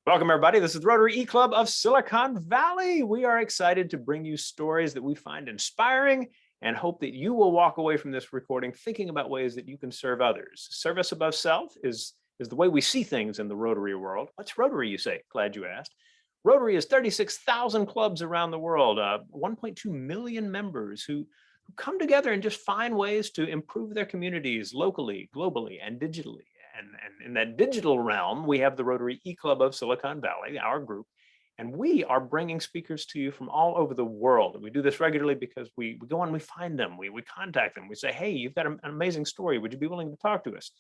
Welcome, everybody. This is the Rotary eClub of Silicon Valley. We are excited to bring you stories that we find inspiring and hope that you will walk away from this recording thinking about ways that you can serve others. Service above self is the way we see things in the Rotary world. What's Rotary, you say? Glad you asked. Rotary is 36,000 clubs around the world, 1.2 million members who come together and just find ways to improve their communities locally, globally, and digitally. And in that digital realm, we have the Rotary eClub of Silicon Valley, our group, and we are bringing speakers to you from all over the world. And we do this regularly because we go on, we find them, we contact them, we say, hey, you've got an amazing story. Would you be willing to talk to us?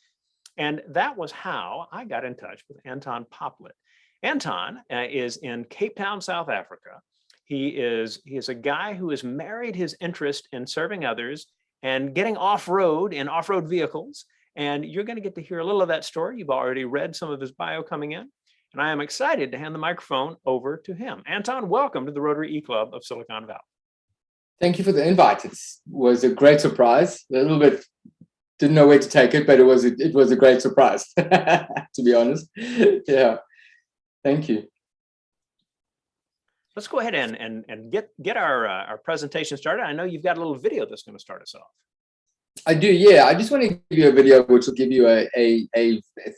And that was how I got in touch with Anton Poplett. Anton is in Cape Town, South Africa. He is a guy who has married his interest in serving others and getting off-road in off-road vehicles. And you're going to get to hear a little of that story. You've already read some of his bio coming in. And I am excited to hand the microphone over to him. Anton, welcome to the Rotary eClub of Silicon Valley. Thank you for the invite. It was a great surprise. A little bit, didn't know where to take it, but it was a great surprise, to be honest. Yeah, thank you. Let's go ahead and get our presentation started. I know you've got a little video that's going to start us off. I do, yeah. I just want to give you a video which will give you a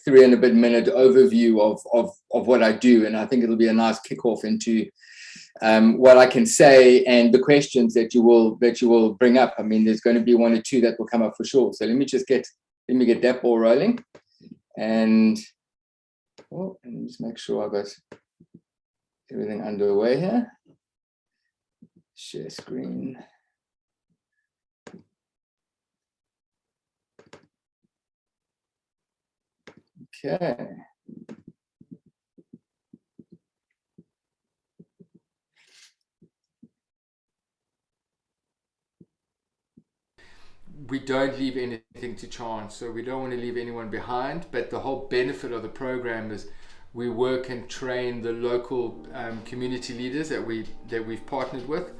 3 and a bit minute overview of what I do, and I think it'll be a nice kickoff into what I can say and the questions that you will bring up. I mean, there's going to be 1 or 2 that will come up for sure. So let me get that ball rolling, and let me just make sure I got everything underway here. Share screen. Okay. We don't leave anything to chance, so we don't want to leave anyone behind, but the whole benefit of the program is we work and train the local community leaders that we've partnered with,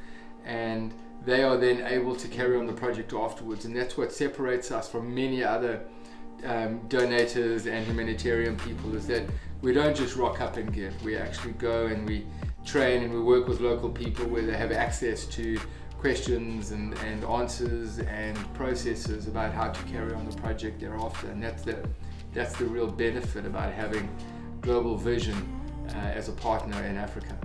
and they are then able to carry on the project afterwards, and that's what separates us from many other donators and humanitarian people, is that we don't just rock up and give. We actually go and we train and we work with local people where they have access to questions and answers and processes about how to carry on the project thereafter. And that's the real benefit about having Global Vision as a partner in Africa.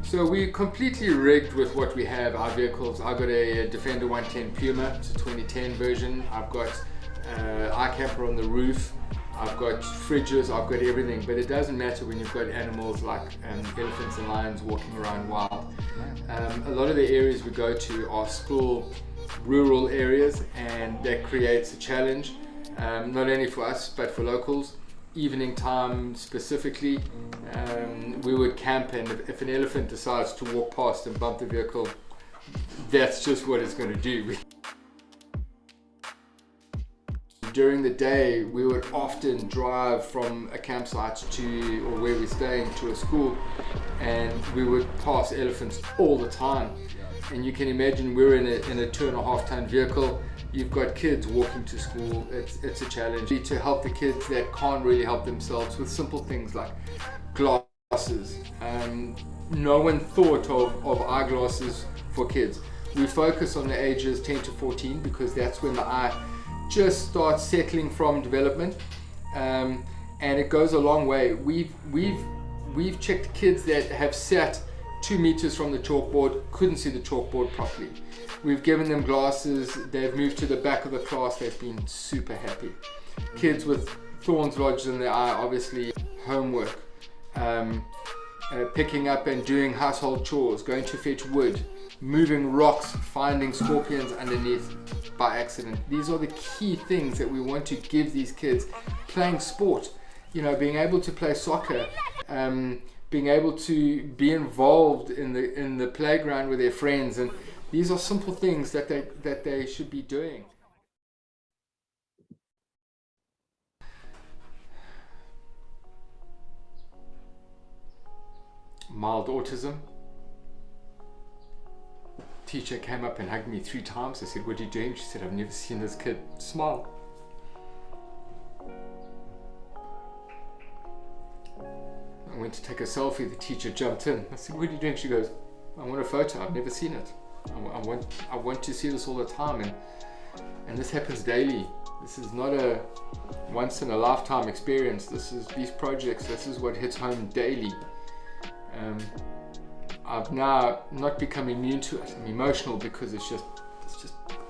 So we're completely rigged with what we have, our vehicles. I've got a Defender 110 Puma, it's a 2010 version. I've got iCamper on the roof. I've got fridges, I've got everything, but it doesn't matter when you've got animals like elephants and lions walking around wild. A lot of the areas we go to are school, rural areas, and that creates a challenge, not only for us, but for locals. Evening time specifically, we would camp, and if an elephant decides to walk past and bump the vehicle, that's just what it's going to do. During the day, we would often drive from a campsite to, or where we're staying, to a school, and we would pass elephants all the time. And you can imagine we're in a 2.5 ton vehicle. You've got kids walking to school. It's a challenge to help the kids that can't really help themselves with simple things like glasses. No one thought of eyeglasses for kids. We focus on the ages 10 to 14 because that's when the eye just starts settling from development, and it goes a long way. We've checked kids that have sat 2 meters from the chalkboard, couldn't see the chalkboard properly. We've given them glasses, they've moved to the back of the class, they've been super happy. Kids with thorns lodged in their eye, obviously homework, picking up and doing household chores, going to fetch wood, moving rocks, finding scorpions underneath by accident. These are the key things that we want to give these kids. Playing sport, being able to play soccer, being able to be involved in the playground with their friends, and these are simple things that they should be doing. Mild autism. Teacher came up and hugged me 3 times. I said, "What are you doing?" She said, "I've never seen this kid smile." went to take a selfie. The teacher jumped in. I said, what are you doing? She goes, I want a photo. I've never seen it. I want to see this all the time. And this happens daily. This is not a once in a lifetime experience. These projects, this is what hits home daily. I've now not become immune to it. I'm emotional because it's just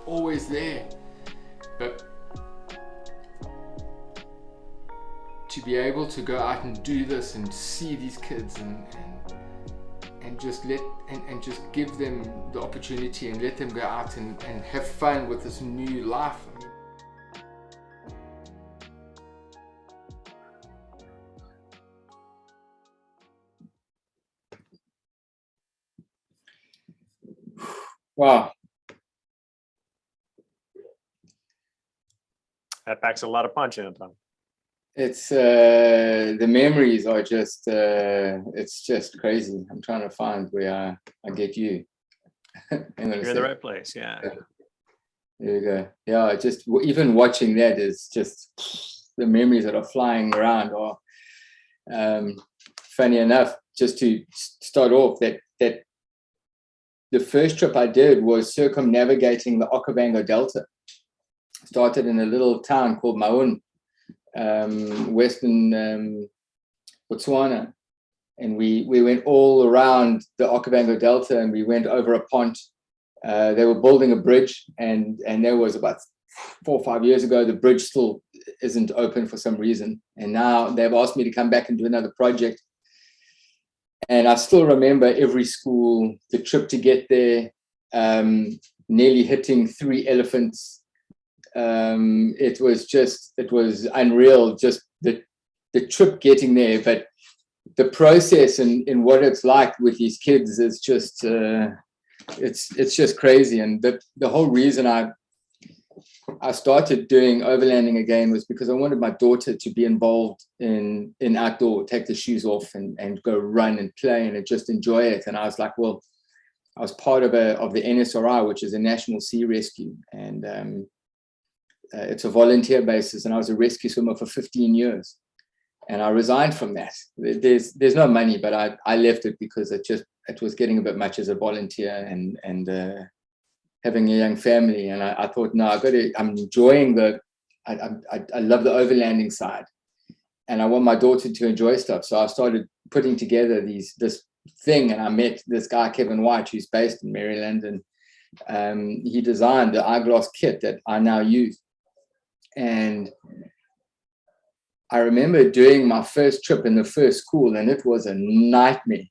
always there. But to be able to go out and do this and see these kids and just give them the opportunity and let them go out and have fun with this new life. Wow. That packs a lot of punch, Anton. It's the memories are just it's just crazy. I'm trying to find where I get you. You're in the right place, yeah. There you go. Yeah, just even watching that is just the memories that are flying around are funny enough. Just to start off, that the first trip I did was circumnavigating the Okavango Delta. Started in a little town called Maun, western Botswana, and we went all around the Aquabango Delta, and we went over a pond. They were building a bridge, and there was about 4 or 5 years ago. The bridge still isn't open for some reason, and now they've asked me to come back and do another project. And I still remember every school, the trip to get there, nearly hitting 3 elephants. It was unreal, just the trip getting there, but the process and what it's like with these kids is just it's just crazy. And the whole reason I started doing overlanding again was because I wanted my daughter to be involved in outdoor, take the shoes off and go run and play and just enjoy it. And I was like, well, I was part of the NSRI, which is a National Sea Rescue, and it's a volunteer basis, and I was a rescue swimmer for 15 years, and I resigned from that. There's no money, but I left it because it was getting a bit much as a volunteer and having a young family. And I thought, no, I'm enjoying I love the overlanding side, and I want my daughter to enjoy stuff. So I started putting together this thing, and I met this guy, Kevin White, who's based in Maryland, and he designed the eyeglass kit that I now use. And I remember doing my first trip in the first school, and it was a nightmare.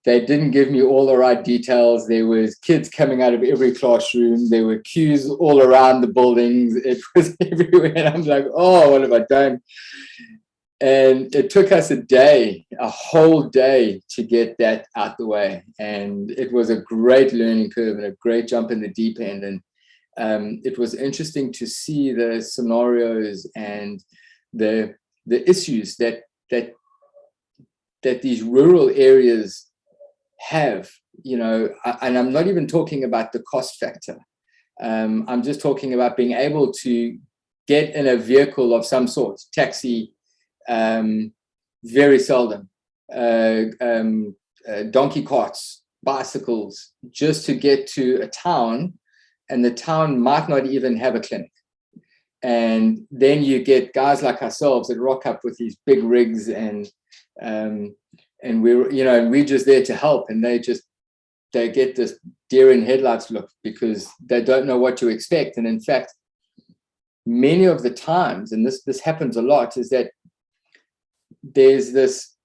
They didn't give me all the right details. There was kids coming out of every classroom. There were queues all around the buildings. It was everywhere. And I'm like, oh, what have I done? And it took us a whole day to get that out the way. And it was a great learning curve and a great jump in the deep end. And it was interesting to see the scenarios and the issues that these rural areas have, and I'm not even talking about the cost factor. I'm just talking about being able to get in a vehicle of some sort, taxi, very seldom, donkey carts, bicycles, just to get to a town, and the town might not even have a clinic. And then you get guys like ourselves that rock up with these big rigs, and we're just there to help, and they get this deer in headlights look because they don't know what to expect. And in fact, many of the times, and this happens a lot, is that there's this,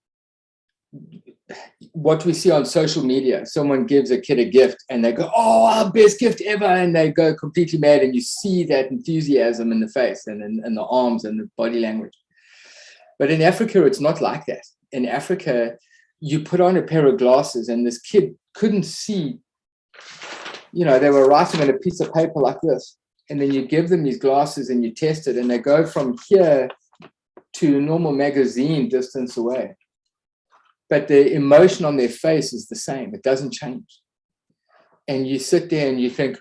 what we see on social media, someone gives a kid a gift and they go, oh, our best gift ever, and they go completely mad, and you see that enthusiasm in the face and in the arms and the body language. But in Africa, it's not like that. In Africa, you put on a pair of glasses, and this kid couldn't see, they were writing on a piece of paper like this, and then you give them these glasses and you test it, and they go from here to a normal magazine distance away. But the emotion on their face is the same. It doesn't change. And you sit there and you think,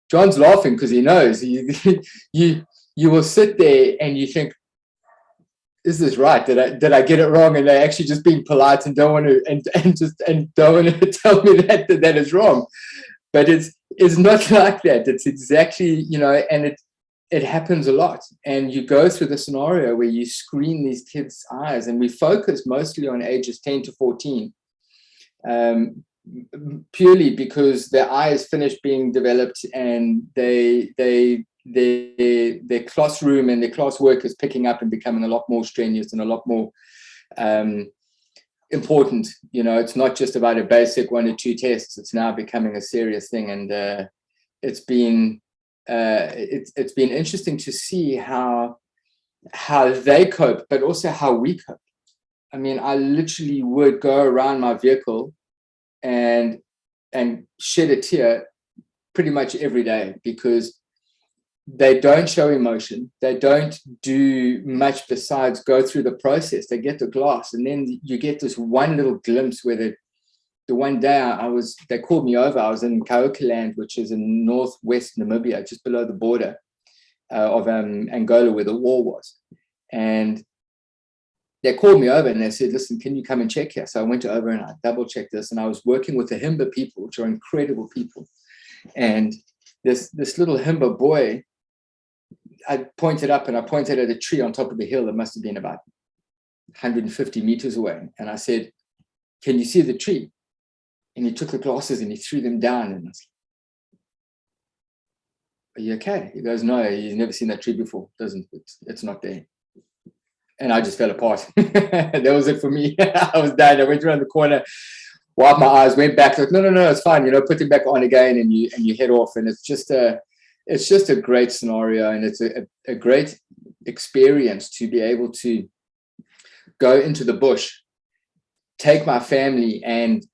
John's laughing because he knows. You will sit there and you think, is this right? Did I get it wrong? And they're actually just being polite and don't want to and don't want to tell me that is wrong. But it's not like that. It's exactly, and it happens a lot. And you go through the scenario where you screen these kids' eyes, and we focus mostly on ages 10 to 14, purely because their eyes finish being developed, and their classroom and their classwork is picking up and becoming a lot more strenuous and a lot more important. It's not just about a basic 1 or 2 tests. It's now becoming a serious thing, and it's been interesting to see how they cope, but also how we cope. I mean, I literally would go around my vehicle and shed a tear pretty much every day, because they don't show emotion. They don't do much besides go through the process. They get the glass, and then you get this one little glimpse where the one day they called me over. I was in Okavango, which is in northwest Namibia, just below the border of Angola, where the war was. And they called me over and they said, listen, can you come and check here? So I went over and I double checked this, and I was working with the Himba people, which are incredible people. And this little Himba boy, I pointed up and I pointed at a tree on top of the hill that must have been about 150 meters away. And I said, can you see the tree? And he took the glasses and he threw them down. And I was like, are you okay? He goes, no, he's never seen that tree before. It's not there. And I just fell apart. That was it for me. I was done. I went around the corner, wiped my eyes, went back. Like, no, it's fine. Put them back on again, and you head off. And it's just a great scenario, and it's a great experience to be able to go into the bush, take my family and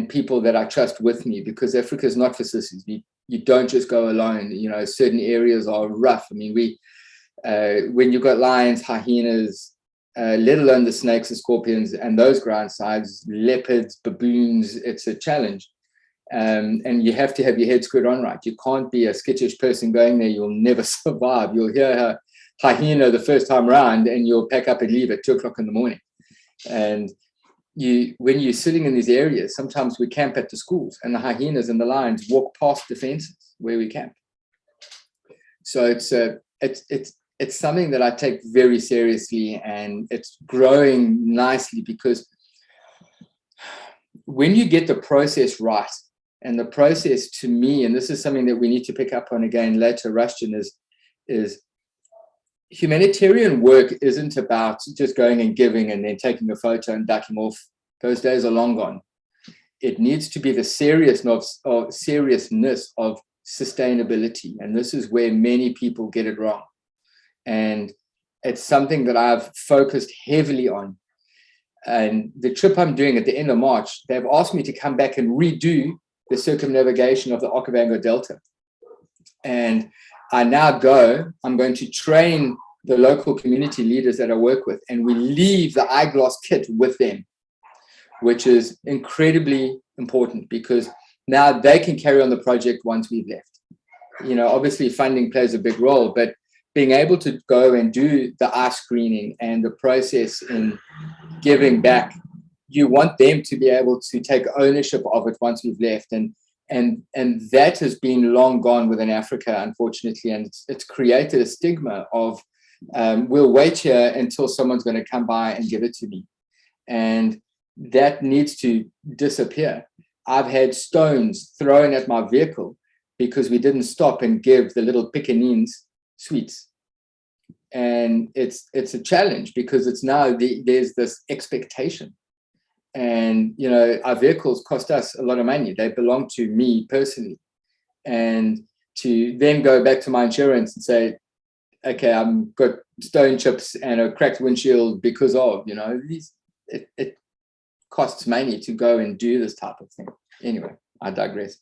people that I trust with me, because Africa is not for sissies. You don't just go alone. Certain areas are rough. I mean, when you've got lions, hyenas, let alone the snakes and scorpions and those ground sides, leopards, baboons, it's a challenge. And you have to have your head screwed on right. You can't be a skittish person going there. You'll never survive. You'll hear a hyena the first time around and you'll pack up and leave at 2:00 in the morning. And when you're sitting in these areas, sometimes we camp at the schools, and the hyenas and the lions walk past the fences where we camp. So it's something that I take very seriously, and it's growing nicely, because when you get the process right, and the process to me, and this is something that we need to pick up on again later, Rushton, is humanitarian work isn't about just going and giving and then taking a photo and ducking off. Those days are long gone. It needs to be the seriousness of sustainability. And this is where many people get it wrong. And it's something that I've focused heavily on. And the trip I'm doing at the end of March, they've asked me to come back and redo the circumnavigation of the Aquabango Delta. And I'm going to train the local community leaders that I work with, and we leave the eyeglass kit with them, which is incredibly important, because now they can carry on the project once we've left. Obviously funding plays a big role, but being able to go and do the eye screening and the process in giving back, you want them to be able to take ownership of it once we've left. And that has been long gone within Africa, unfortunately. And it's created a stigma of, we'll wait here until someone's going to come by and give it to me. And that needs to disappear. I've had stones thrown at my vehicle because we didn't stop and give the little Pekingese sweets. And it's a challenge, because it's now there's this expectation. And our vehicles cost us a lot of money. They belong to me personally. And to then go back to my insurance and say, okay, I've got stone chips and a cracked windshield because of, it costs money to go and do this type of thing. Anyway, I digress.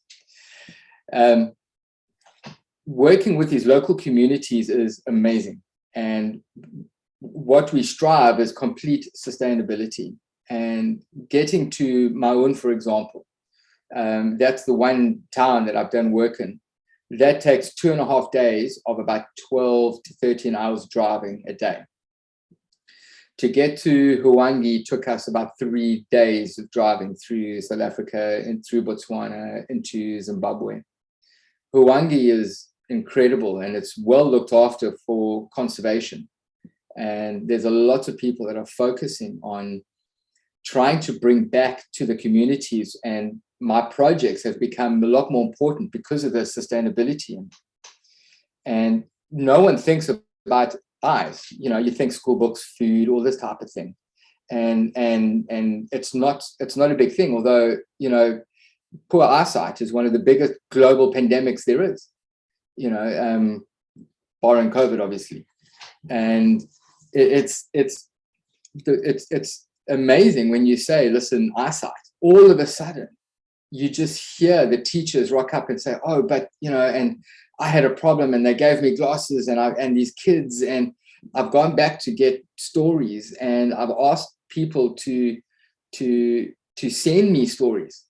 Working with these local communities is amazing. And what we strive is complete sustainability. And getting to Maun, for example, that's the one town that I've done work in. That takes 2.5 days of about 12 to 13 hours driving a day. To get to Huangi took us about 3 days of driving through South Africa and through Botswana into Zimbabwe. Huangi is incredible and it's well looked after for conservation. And there's a lot of people that are focusing on trying to bring back to the communities. And my projects have become a lot more important because of the sustainability. And no one thinks about eyes. You know, you think school books, food, all this type of thing. And it's not a big thing, although, you know, poor eyesight is one of the biggest global pandemics there is, you know, barring COVID, obviously. And it's amazing when you say, listen, eyesight, all of a sudden you just hear the teachers rock up and say, oh, but, you know, and I had a problem and they gave me glasses and these kids, and I've gone back to get stories and I've asked people to send me stories.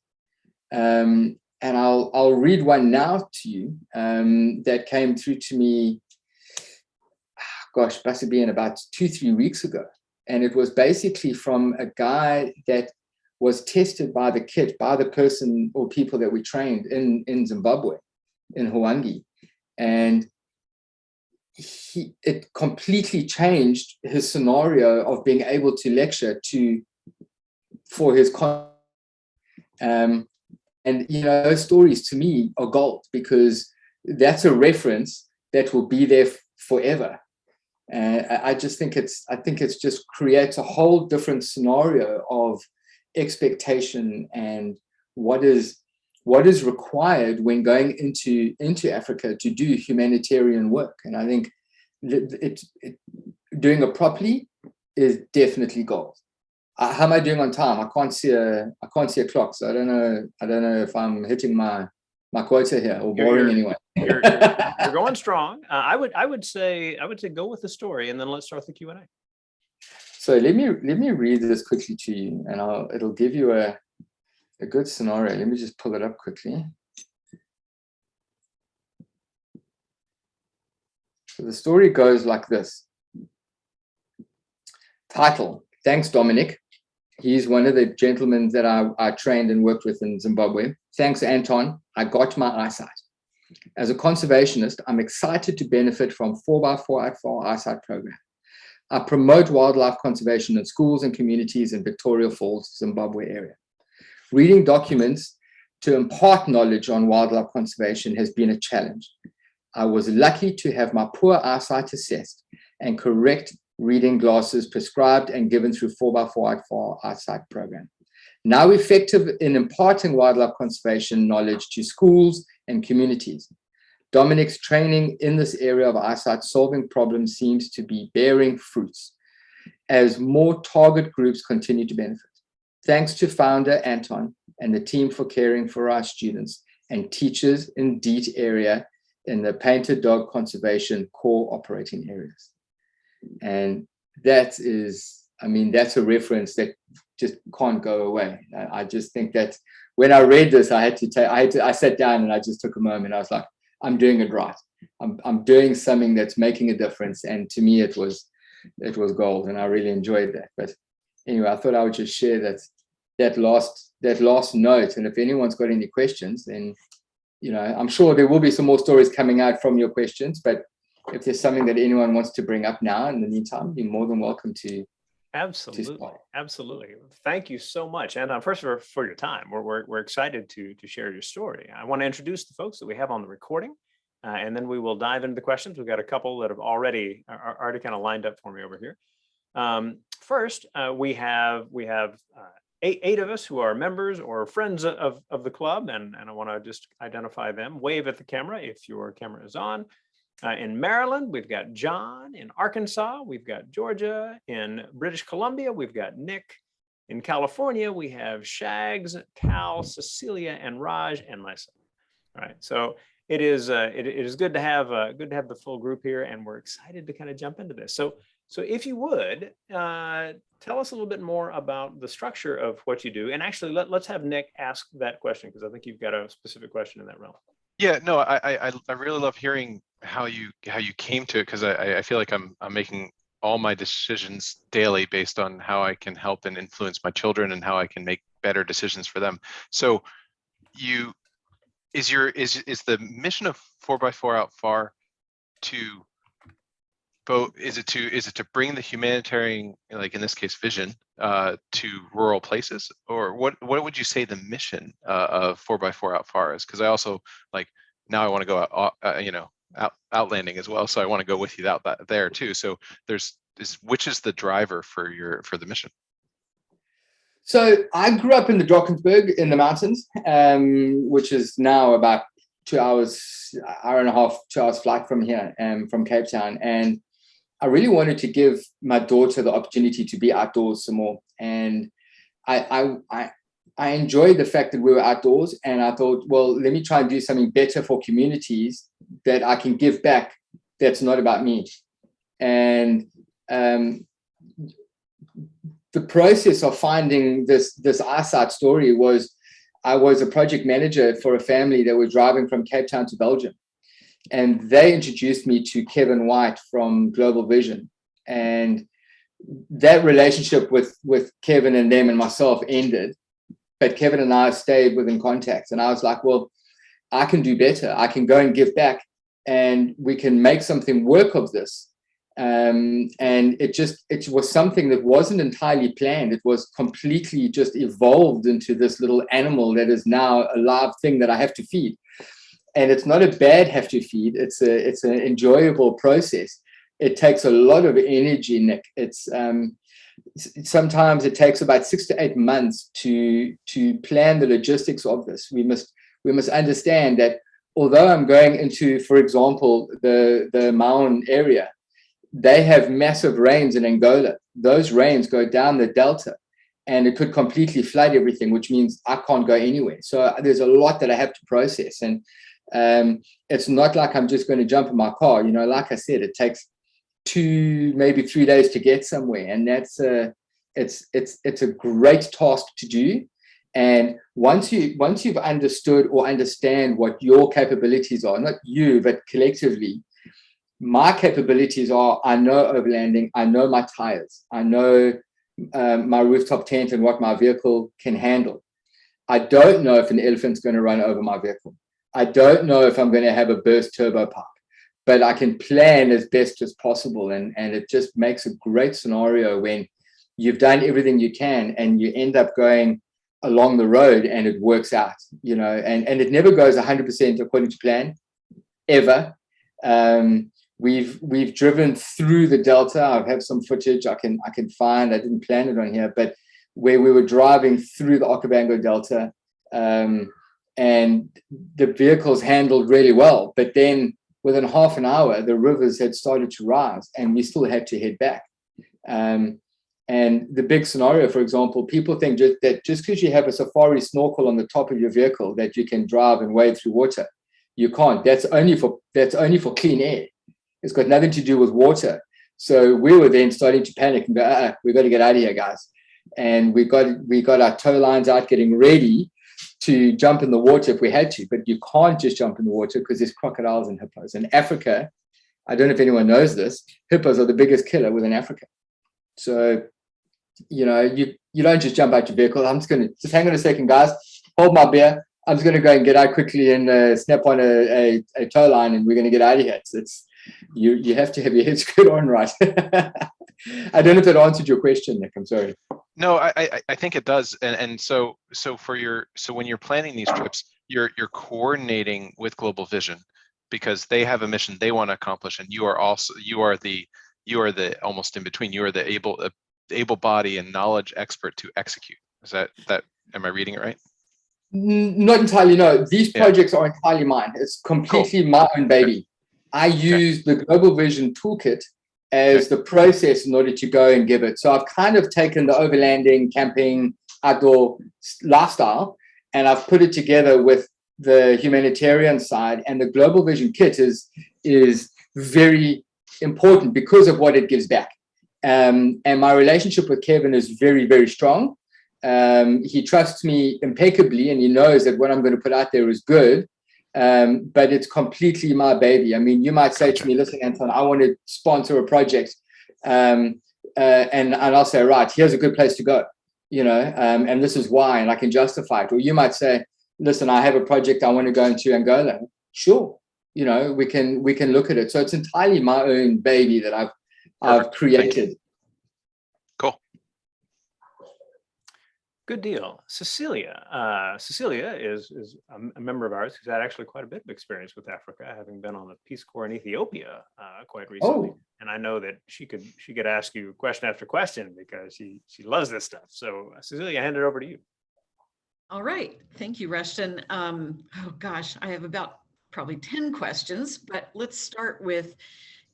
And I'll read one now to you that came through to me, must have been about 2-3 weeks ago. And it was basically from a guy that was tested by the person or people that we trained in Zimbabwe, in Huangi. And it completely changed his scenario of being able to lecture for his and you know, those stories to me are gold, because that's a reference that will be there forever. And I think it's just creates a whole different scenario of expectation and what is required when going into Africa to do humanitarian work. And I think doing it properly is definitely gold. How am I doing on time? I can't see a clock, so I don't know if I'm hitting my quota here or boring anyone. You're going strong. I would say go with the story, and then let's start the Q&A. So let me read this quickly to you, and it'll give you a good scenario. Let me just pull it up quickly. So the story goes like this. Title: Thanks, Dominic. He's one of the gentlemen that I trained and worked with in Zimbabwe. Thanks, Anton. I got my eyesight. As a conservationist, I'm excited to benefit from 4x4 Eyesight program. I promote wildlife conservation in schools and communities in Victoria Falls, Zimbabwe area. Reading documents to impart knowledge on wildlife conservation has been a challenge. I was lucky to have my poor eyesight assessed and correct reading glasses prescribed and given through 4x4 Eyesight program. Now effective in imparting wildlife conservation knowledge to schools and communities. Dominic's training in this area of eyesight solving problems seems to be bearing fruits as more target groups continue to benefit. Thanks to founder Anton and the team for caring for our students and teachers in DEET area in the Painted Dog Conservation core operating areas. And that is, I mean, that's a reference that just can't go away. I just think that when I read this, I sat down and I just took a moment. I was like, I'm doing it right. I'm doing something that's making a difference. And to me, it was gold, and I really enjoyed that. But anyway, I thought I would just share that last note. And if anyone's got any questions, then, you know, I'm sure there will be some more stories coming out from your questions. But if there's something that anyone wants to bring up now, in the meantime, you're more than welcome to. Absolutely. Thank you so much. And first of all, for your time, we're excited to share your story. I want to introduce the folks that we have on the recording, and then we will dive into the questions. We've got a couple that have already kind of lined up for me over here. First, we have 8 of us who are members or friends of the club, and I want to just identify them. Wave at the camera if your camera is on. In Maryland, we've got John. In Arkansas, we've got Georgia. In British Columbia, we've got Nick. In California, we have Shags, Cal, Cecilia, and Raj, and myself. All right, so it is good to have the full group here, and we're excited to kind of jump into this. So if you would tell us a little bit more about the structure of what you do, and actually let's have Nick ask that question, because I think you've got a specific question in that realm. Yeah, no, I really love hearing how you came to it, because I feel like I'm making all my decisions daily based on how I can help and influence my children and how I can make better decisions for them. So is the mission of 4x4 Out Far to both, is it to bring the humanitarian, like in this case, vision to rural places? Or what would you say the mission of 4x4 Out Far is? Because I also, like, now I want to go out, outlanding as well, so I want to go with you out there too. So which is the driver for the mission? So I grew up in the Drakensberg in the mountains, which is now about 2 hours, hour and a half, 2 hours flight from here, from Cape Town. And I really wanted to give my daughter the opportunity to be outdoors some more. And I enjoyed the fact that we were outdoors, and I thought, well, let me try and do something better for communities that I can give back that's not about me. And the process of finding this Eyesight story was, I was a project manager for a family that was driving from Cape Town to Belgium. And they introduced me to Kevin White from Global Vision. And that relationship with Kevin and them and myself ended. But Kevin and I stayed within contact. And I was like, well, I can do better. I can go and give back, and we can make something work of this. And it was something that wasn't entirely planned. It was completely just evolved into this little animal that is now a live thing that I have to feed. And it's not a bad have to feed. It's an enjoyable process. It takes a lot of energy, Nick. It's sometimes it takes about 6 to 8 months to plan the logistics of this. We must understand that although I'm going into, for example, the Maun area, they have massive rains in Angola. Those rains go down the delta, and it could completely flood everything, which means I can't go anywhere. So there's a lot that I have to process. And it's not like I'm just going to jump in my car. You know, like I said, it takes 2, maybe 3 days to get somewhere. And that's it's a great task to do. And once you've understood or understand what your capabilities are, not you, but collectively, my capabilities are, I know overlanding, I know my tires, I know my rooftop tent and what my vehicle can handle. I don't know if an elephant's going to run over my vehicle. I don't know if I'm going to have a burst turbo pipe, but I can plan as best as possible. And it just makes a great scenario when you've done everything you can and you end up going along the road and it works out, you know, and it never goes 100% according to plan, ever. We've driven through the Delta. I have some footage I can find. I didn't plan it on here, but where we were driving through the Aquabango Delta, and the vehicles handled really well. But then within half an hour, the rivers had started to rise, and we still had to head back. And the big scenario, for example, people think that just because you have a safari snorkel on the top of your vehicle that you can drive and wade through water. You can't. That's only for clean air. It's got nothing to do with water. So we were then starting to panic and go, we've got to get out of here, guys. And we got our tow lines out, getting ready to jump in the water if we had to. But you can't just jump in the water because there's crocodiles and hippos. In Africa, I don't know if anyone knows this, hippos are the biggest killer within Africa. So, you know, you don't just jump out your vehicle. I'm just going to, just hang on a second, guys, hold my beer. I'm just going to go and get out quickly and snap on a tow line, and we're going to get out of here. It's you have to have your head screwed on right. I don't know if that answered your question, Nick. I'm sorry. No, I think it does. And so when you're planning these trips, you're coordinating with Global Vision because they have a mission they want to accomplish, and you are the almost in between. You are the able body and knowledge expert to execute. Is that am I reading it right? Not entirely, no. These projects are entirely mine. It's completely my own baby. I use the Global Vision toolkit as the process in order to go and give it. So I've kind of taken the overlanding, camping, outdoor lifestyle, and I've put it together with the humanitarian side. And the Global Vision kit is very important because of what it gives back. And my relationship with Kevin is very, very strong. He trusts me impeccably, and he knows that what I'm going to put out there is good. But it's completely my baby. I mean, you might say to me, listen, Anton, I want to sponsor a project. And I'll say, right, here's a good place to go, and this is why, and I can justify it. Or you might say, listen, I have a project I want to go into Angola. Sure, we can look at it. So it's entirely my own baby that I've created. Cool. Good deal. Cecilia. Cecilia is a member of ours who's had actually quite a bit of experience with Africa, having been on the Peace Corps in Ethiopia quite recently. Oh. And I know that she could ask you question after question because she loves this stuff. So Cecilia, I hand it over to you. All right. Thank you, Rushton. Oh gosh, I have about probably 10 questions, but let's start with,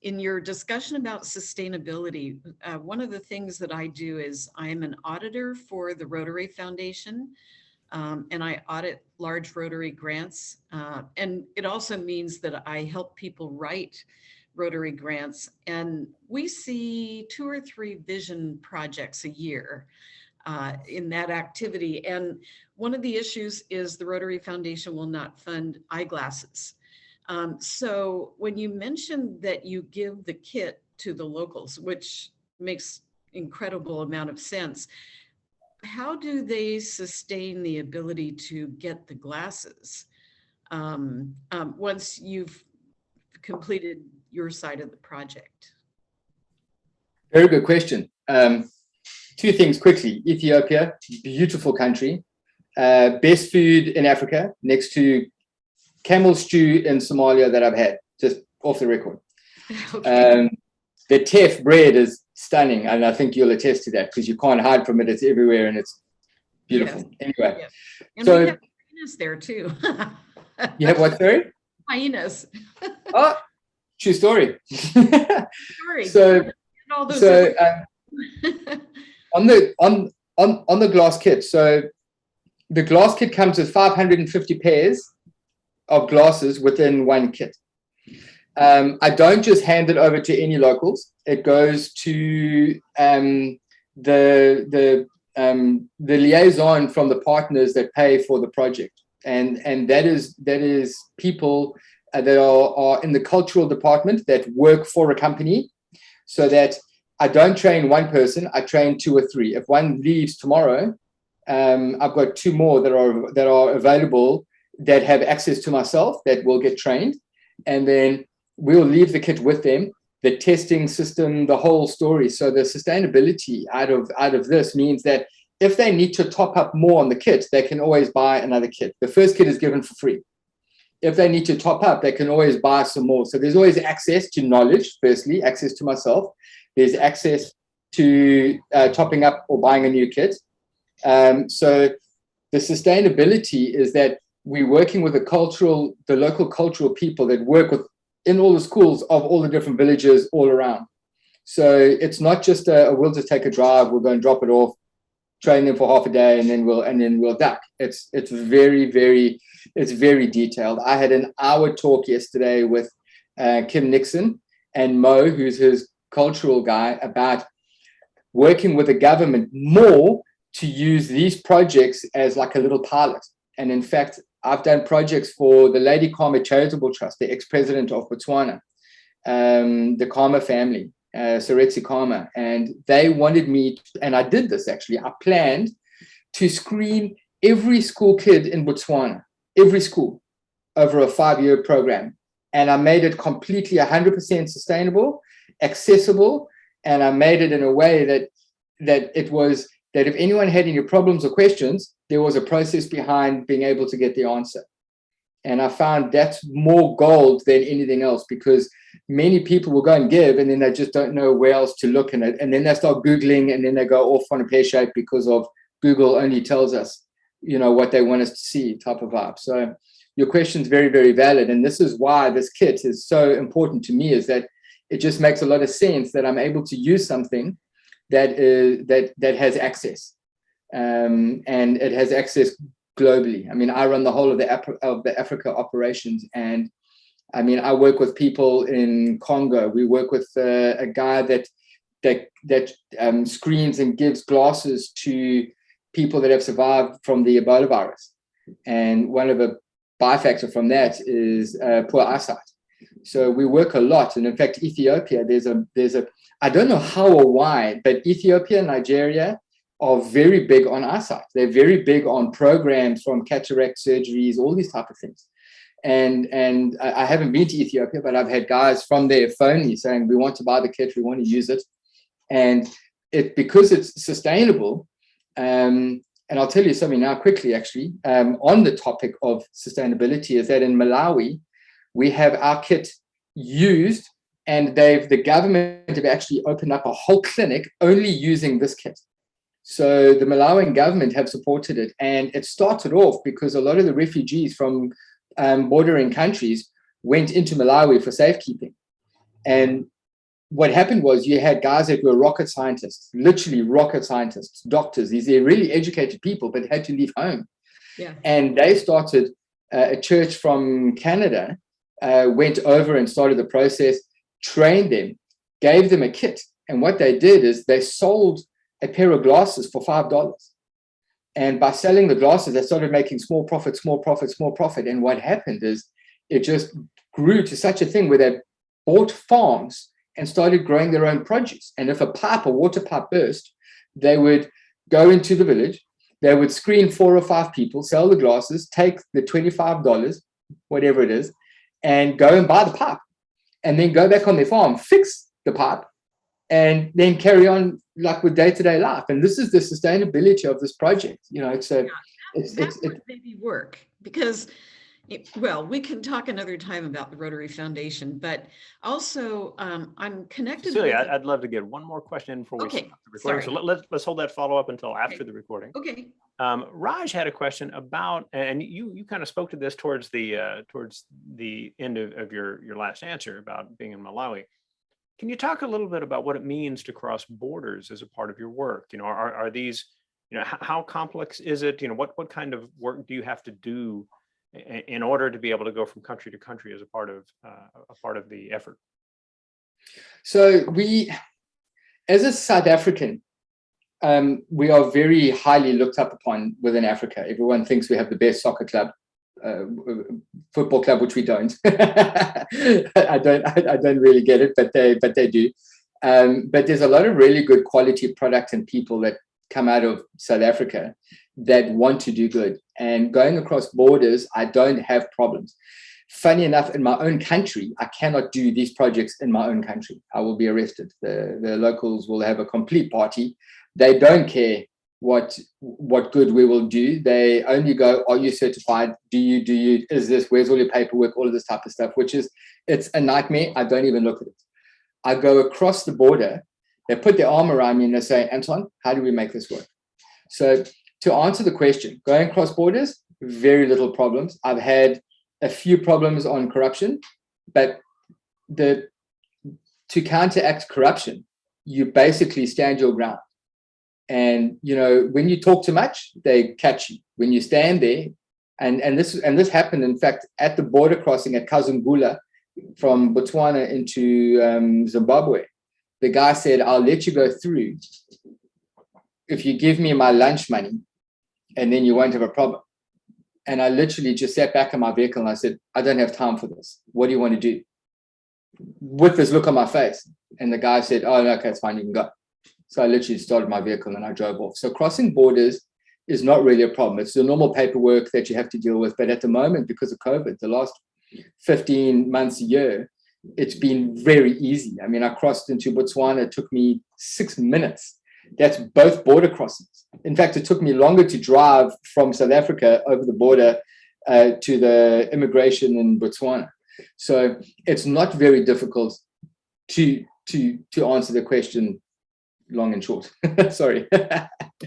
in your discussion about sustainability, one of the things that I do is I am an auditor for the Rotary Foundation, and I audit large Rotary grants. And it also means that I help people write Rotary grants. And we see 2 or 3 vision projects a year in that activity. And one of the issues is the Rotary Foundation will not fund eyeglasses. So when you mentioned that you give the kit to the locals, which makes incredible amount of sense, how do they sustain the ability to get the glasses once you've completed your side of the project? Very good question. 2 things quickly. Ethiopia, beautiful country. Best food in Africa, next to camel stew in Somalia that I've had, just off the record. Okay. The teff bread is stunning, and I think you'll attest to that because you can't hide from it. It's everywhere, and it's beautiful. Yes. Anyway, yes. And so we have hyenas there too. You have what, sorry? Hyenas. Oh, true story. Sorry. So on the glass kit, so the glass kit comes with 550 pairs of glasses within one kit. I don't just hand it over to any locals. It goes to the liaison from the partners that pay for the project, and that is people that are in the cultural department that work for a company, so that I don't train one person, I train 2 or 3. If one leaves tomorrow, I've got 2 more that are available that have access to myself that will get trained, and then we'll leave the kit with them, the testing system, the whole story. So the sustainability out of this means that if they need to top up more on the kit, they can always buy another kit. The first kit is given for free. If they need to top up, they can always buy some more. So there's always access to knowledge, firstly, access to myself. There's access to topping up or buying a new kit. So the sustainability is that we're working with the local cultural people that work in all the schools of all the different villages all around. So it's not just we'll just take a drive, we'll go and drop it off, train them for half a day, and then we'll duck. It's very, very, it's very detailed. I had an hour talk yesterday with Kim Nixon and Mo, who's his cultural guy, about working with the government more to use these projects as like a little pilot. And in fact, I've done projects for the Lady Khama Charitable Trust, the ex-president of Botswana, the Khama family, Seretse Khama, and they wanted me, and I did this actually, I planned to screen every school kid in Botswana, every school, over a 5-year program. And I made it completely 100% sustainable, accessible, and I made it in a way that it was, that if anyone had any problems or questions, there was a process behind being able to get the answer. And I found that's more gold than anything else, because many people will go and give, and then they just don't know where else to look in it. And then they start Googling, and then they go off on a pear shape because of Google only tells us, what they want us to see type of vibe. So your question is very, very valid. And this is why this kit is so important to me, is that it just makes a lot of sense that I'm able to use something that has access, and it has access globally. I mean, I run the whole of the Africa operations, and I mean, I work with people in Congo. We work with a guy that screens and gives glasses to people that have survived from the Ebola virus, and one of the byfactor from that is poor eyesight. So we work a lot. And in fact, Ethiopia, I don't know how or why, but Ethiopia and Nigeria are very big on eyesight. They're very big on programs from cataract surgeries, all these type of things. And I haven't been to Ethiopia, but I've had guys from there phone me saying, we want to buy the kit, we want to use it. And because it's sustainable, and I'll tell you something now quickly, actually, on the topic of sustainability, is that in Malawi, we have our kit used, and the government have actually opened up a whole clinic only using this kit. So the Malawian government have supported it, and it started off because a lot of the refugees from bordering countries went into Malawi for safekeeping. And what happened was you had guys that were rocket scientists, literally rocket scientists, doctors. These are really educated people, but had to leave home. Yeah. And they started a church from Canada, went over and started the process, trained them, gave them a kit. And what they did is they sold a pair of glasses for $5. And by selling the glasses, they started making small profit. And what happened is it just grew to such a thing where they bought farms and started growing their own produce. And if a water pipe burst, they would go into the village, they would screen 4 or 5 people, sell the glasses, take the $25, whatever it is, and go and buy the pipe. And then go back on their farm, fix the pipe, and then carry on like with day-to-day life. And this is the sustainability of this project. You know, that would maybe work, because well, we can talk another time about the Rotary Foundation, but also I'm connected. Cecilia, I'd love to get one more question before we stop the recording. Sorry. So let's hold that follow-up until after the recording. Okay. Raj had a question about, and you kind of spoke to this towards the end of your last answer about being in Malawi. Can you talk a little bit about what it means to cross borders as a part of your work? You know, are these, you know, how complex is it? You know, what kind of work do you have to do in order to be able to go from country to country as a part of the effort? So we, as a South African, we are very highly looked up upon within Africa. Everyone thinks we have the best soccer club, football club, which we don't. I don't really get it, but they do. But there's a lot of really good quality product and people that come out of South Africa that want to do good. And going across borders, I don't have problems. Funny enough, in my own country, I cannot do these projects in my own country. I will be arrested. The locals will have a complete party. They don't care what good we will do. They only go, are you certified? Do you, is this, where's all your paperwork? All of this type of stuff, it's a nightmare. I don't even look at it. I go across the border, they put their arm around me and they say, Anton, how do we make this work? So to answer the question, going across borders, very little problems. I've had a few problems on corruption, but to counteract corruption, you basically stand your ground. And, you know, when you talk too much, they catch you. When you stand there, and this happened, in fact, at the border crossing at Kazungula from Botswana into Zimbabwe, the guy said, I'll let you go through if you give me my lunch money, and then you won't have a problem. And I literally just sat back in my vehicle and I said, I don't have time for this. What do you want to do? With this look on my face. And the guy said, oh, no, okay, it's fine, you can go. So I literally started my vehicle and I drove off. So crossing borders is not really a problem. It's the normal paperwork that you have to deal with. But at the moment, because of COVID, the last 15 months, a year, it's been very easy. I mean, I crossed into Botswana. It took me 6 minutes. That's both border crossings. In fact, it took me longer to drive from South Africa over the border to the immigration in Botswana. So it's not very difficult to answer the question long and short. Sorry.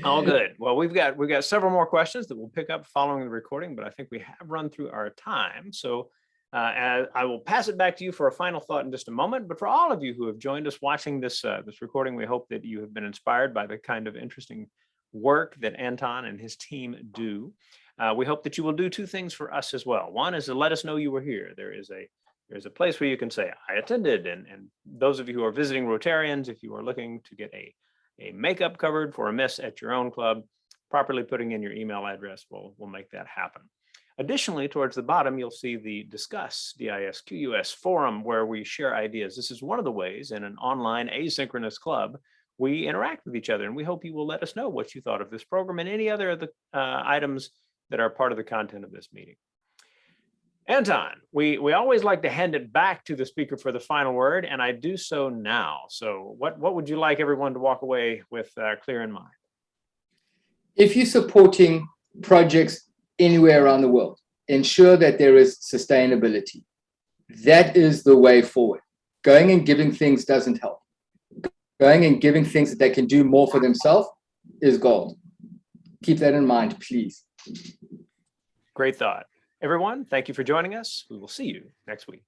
All good. Well, we've got several more questions that we'll pick up following the recording, but I think we have run through our time. So I will pass it back to you for a final thought in just a moment. But for all of you who have joined us watching this recording, we hope that you have been inspired by the kind of interesting work that Anton and his team do. We hope that you will do two things for us as well. One is to let us know you were here. There's a place where you can say, I attended. And those of you who are visiting Rotarians, if you are looking to get a makeup covered for a miss at your own club, properly putting in your email address will make that happen. Additionally, towards the bottom, you'll see the Discuss, DISQUS forum, where we share ideas. This is one of the ways in an online asynchronous club we interact with each other, and we hope you will let us know what you thought of this program and any other of the items that are part of the content of this meeting. Anton, we always like to hand it back to the speaker for the final word, and I do so now. So what would you like everyone to walk away with clear in mind? If you're supporting projects anywhere around the world, ensure that there is sustainability. That is the way forward. Going and giving things doesn't help. Going and giving things that they can do more for themselves is gold. Keep that in mind, please. Great thought. Everyone, thank you for joining us. We will see you next week.